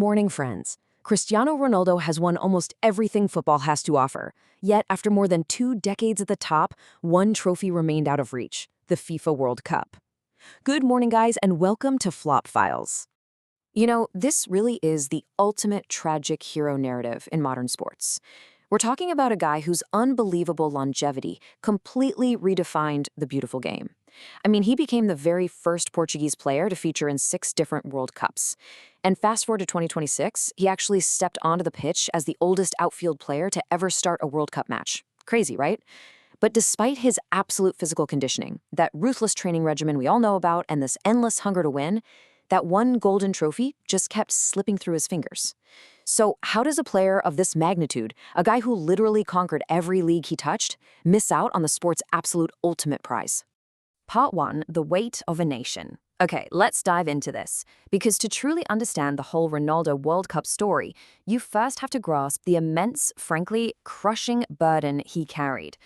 morning, friends. Cristiano Ronaldo has won almost everything football has to offer. Yet, after more than 2 decades at the top, one trophy remained out of reach: the FIFA World Cup. Good morning, guys, and welcome to Flop Files. This really is the ultimate tragic hero narrative in modern sports. We're talking about a guy whose unbelievable longevity completely redefined the beautiful game. He became the very first Portuguese player to feature in 6 different World Cups. And fast forward to 2026, he actually stepped onto the pitch as the oldest outfield player to ever start a World Cup match. Crazy, right? But despite his absolute physical conditioning, that ruthless training regimen we all know about, and this endless hunger to win, that one golden trophy just kept slipping through his fingers. So how does a player of this magnitude, a guy who literally conquered every league he touched, miss out on the sport's absolute ultimate prize? Part 1, the weight of a nation. Okay, let's dive into this, because to truly understand the whole Ronaldo World Cup story, you first have to grasp the immense, frankly, crushing burden he carried.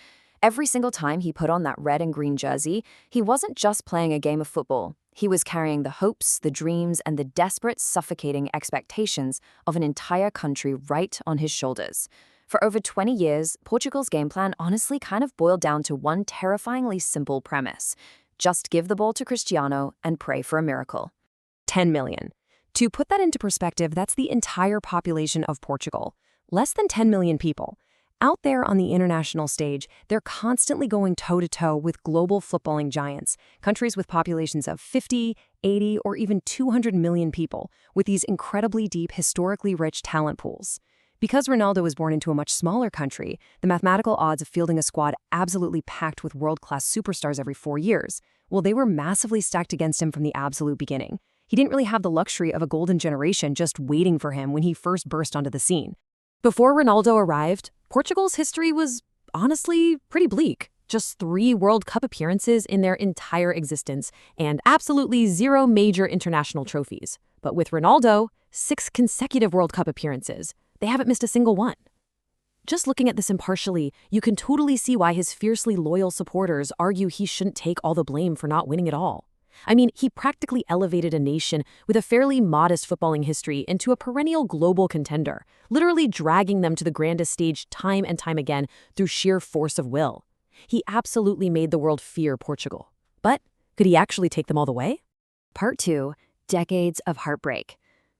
Every single time he put on that red and green jersey, he wasn't just playing a game of football. He was carrying the hopes, the dreams, and the desperate, suffocating expectations of an entire country right on his shoulders. For over 20 years, Portugal's game plan honestly kind of boiled down to one terrifyingly simple premise: just give the ball to Cristiano and pray for a miracle. 10 million. To put that into perspective, that's the entire population of Portugal. Less than 10 million people. Out there on the international stage, they're constantly going toe-to-toe with global footballing giants, countries with populations of 50, 80, or even 200 million people, with these incredibly deep, historically rich talent pools. Because Ronaldo was born into a much smaller country, the mathematical odds of fielding a squad absolutely packed with world-class superstars every 4 years, well, they were massively stacked against him from the absolute beginning. He didn't really have the luxury of a golden generation just waiting for him when he first burst onto the scene. Before Ronaldo arrived, Portugal's history was honestly pretty bleak. Just 3 World Cup appearances in their entire existence, and absolutely 0 major international trophies. But with Ronaldo, 6 consecutive World Cup appearances. They haven't missed a single one. Just looking at this impartially, you can totally see why his fiercely loyal supporters argue he shouldn't take all the blame for not winning it all. He practically elevated a nation with a fairly modest footballing history into a perennial global contender, literally dragging them to the grandest stage time and time again through sheer force of will. He absolutely made the world fear Portugal. But could he actually take them all the way? Part 2, decades of heartbreak.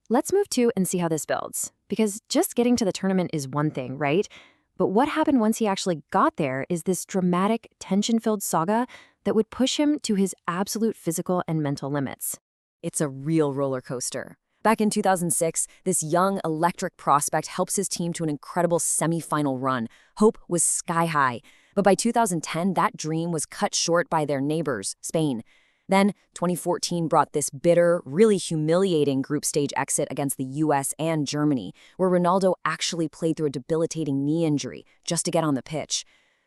Let's move to and see how this builds. Because just getting to the tournament is one thing, right? But what happened once he actually got there is this dramatic, tension-filled saga that would push him to his absolute physical and mental limits. It's a real roller coaster. Back in 2006, this young, electric prospect helps his team to an incredible semi-final run. Hope was sky high. But by 2010, that dream was cut short by their neighbors, Spain. Then, 2014 brought this bitter, really humiliating group stage exit against the US and Germany, where Ronaldo actually played through a debilitating knee injury just to get on the pitch.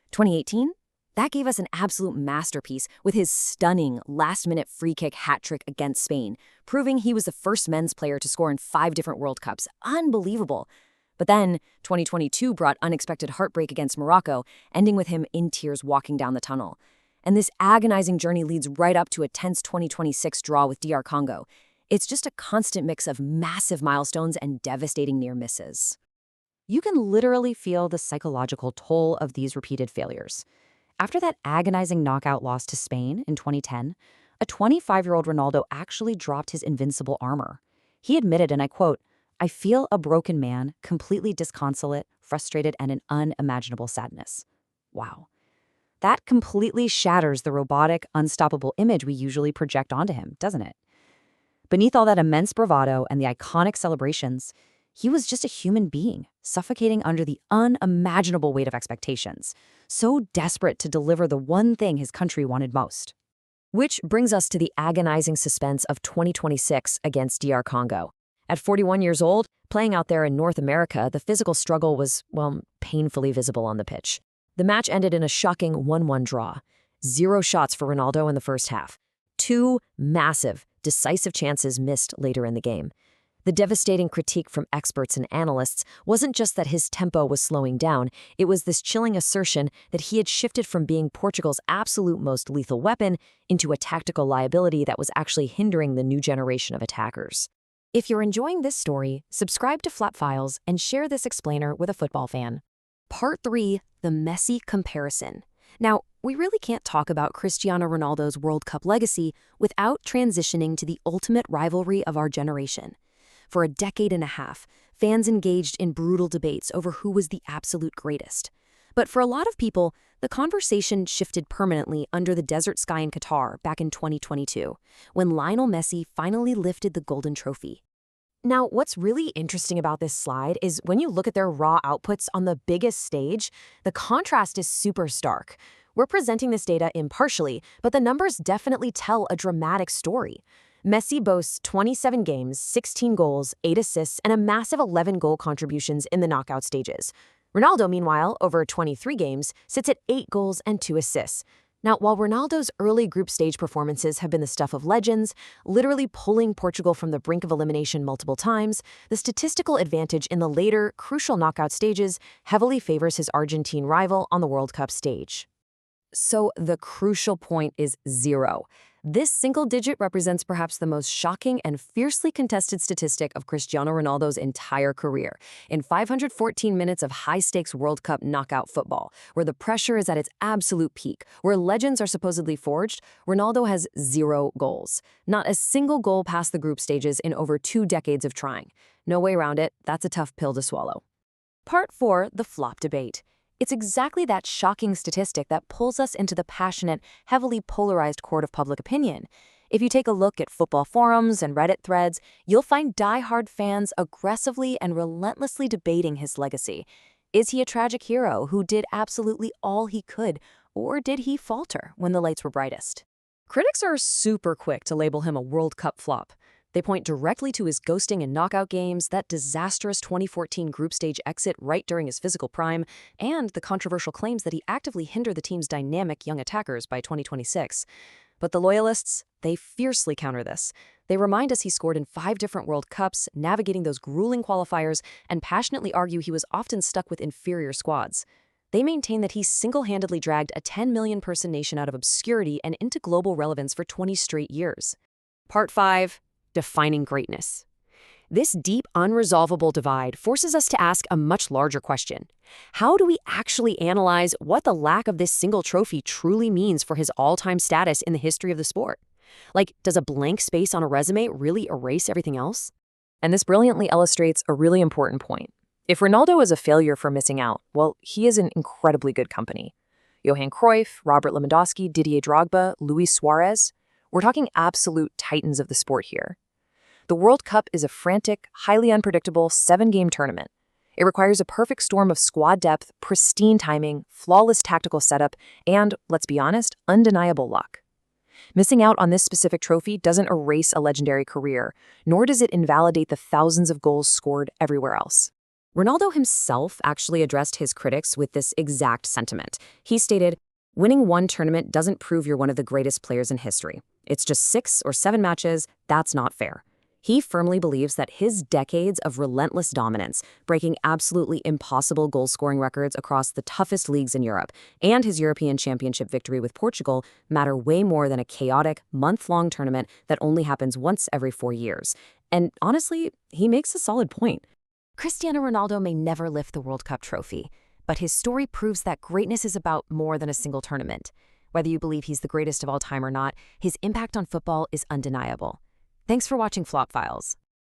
2018? That gave us an absolute masterpiece with his stunning last-minute free kick hat trick against Spain, proving he was the first men's player to score in 5 different World Cups. Unbelievable. But then, 2022 brought unexpected heartbreak against Morocco, ending with him in tears walking down the tunnel. And this agonizing journey leads right up to a tense 2026 draw with DR Congo. It's just a constant mix of massive milestones and devastating near misses. You can literally feel the psychological toll of these repeated failures. After that agonizing knockout loss to Spain in 2010, a 25-year-old Ronaldo actually dropped his invincible armor. He admitted, and I quote, "I feel a broken man, completely disconsolate, frustrated, and an unimaginable sadness." Wow. That completely shatters the robotic, unstoppable image we usually project onto him, doesn't it? Beneath all that immense bravado and the iconic celebrations, he was just a human being, suffocating under the unimaginable weight of expectations, so desperate to deliver the one thing his country wanted most. Which brings us to the agonizing suspense of 2026 against DR Congo. At 41 years old, playing out there in North America, the physical struggle was, painfully visible on the pitch. The match ended in a shocking 1-1 draw. 0 shots for Ronaldo in the first half. 2 massive, decisive chances missed later in the game. The devastating critique from experts and analysts wasn't just that his tempo was slowing down, it was this chilling assertion that he had shifted from being Portugal's absolute most lethal weapon into a tactical liability that was actually hindering the new generation of attackers. If you're enjoying this story, subscribe to Flap Files and share this explainer with a football fan. Part 3, the Messi comparison. Now, we really can't talk about Cristiano Ronaldo's World Cup legacy without transitioning to the ultimate rivalry of our generation. For a decade and a half, fans engaged in brutal debates over who was the absolute greatest. But for a lot of people, the conversation shifted permanently under the desert sky in Qatar back in 2022, when Lionel Messi finally lifted the golden trophy. Now, what's really interesting about this slide is when you look at their raw outputs on the biggest stage, the contrast is super stark. We're presenting this data impartially, but the numbers definitely tell a dramatic story. Messi boasts 27 games, 16 goals, 8 assists, and a massive 11 goal contributions in the knockout stages. Ronaldo, meanwhile, over 23 games, sits at 8 goals and 2 assists. Now, while Ronaldo's early group stage performances have been the stuff of legends, literally pulling Portugal from the brink of elimination multiple times, the statistical advantage in the later, crucial knockout stages heavily favors his Argentine rival on the World Cup stage. So the crucial point is 0. This single digit represents perhaps the most shocking and fiercely contested statistic of Cristiano Ronaldo's entire career. In 514 minutes of high-stakes World Cup knockout football, where the pressure is at its absolute peak, where legends are supposedly forged, Ronaldo has 0 goals. Not a single goal past the group stages in over 2 decades of trying. No way around it, that's a tough pill to swallow. Part 4, the flop debate. It's exactly that shocking statistic that pulls us into the passionate, heavily polarized court of public opinion. If you take a look at football forums and Reddit threads, you'll find die-hard fans aggressively and relentlessly debating his legacy. Is he a tragic hero who did absolutely all he could, or did he falter when the lights were brightest? Critics are super quick to label him a World Cup flop. They point directly to his ghosting in knockout games, that disastrous 2014 group stage exit right during his physical prime, and the controversial claims that he actively hindered the team's dynamic young attackers by 2026. But the loyalists, they fiercely counter this. They remind us he scored in 5 different World Cups, navigating those grueling qualifiers, and passionately argue he was often stuck with inferior squads. They maintain that he single-handedly dragged a 10 million-person nation out of obscurity and into global relevance for 20 straight years. Part 5. Defining greatness. This deep, unresolvable divide forces us to ask a much larger question. How do we actually analyze what the lack of this single trophy truly means for his all-time status in the history of the sport? Like, does a blank space on a resume really erase everything else? And this brilliantly illustrates a really important point. If Ronaldo is a failure for missing out, well, he is in incredibly good company. Johan Cruyff, Robert Lewandowski, Didier Drogba, Luis Suarez. We're talking absolute titans of the sport here. The World Cup is a frantic, highly unpredictable 7-game tournament. It requires a perfect storm of squad depth, pristine timing, flawless tactical setup, and, let's be honest, undeniable luck. Missing out on this specific trophy doesn't erase a legendary career, nor does it invalidate the thousands of goals scored everywhere else. Ronaldo himself actually addressed his critics with this exact sentiment. He stated, "Winning one tournament doesn't prove you're one of the greatest players in history. It's just 6 or 7 matches, that's not fair." He firmly believes that his decades of relentless dominance, breaking absolutely impossible goal-scoring records across the toughest leagues in Europe, and his European Championship victory with Portugal matter way more than a chaotic, month-long tournament that only happens once every 4 years. And honestly, he makes a solid point. Cristiano Ronaldo may never lift the World Cup trophy, but his story proves that greatness is about more than a single tournament. Whether you believe he's the greatest of all time or not, his impact on football is undeniable. Thanks for watching Flop Files.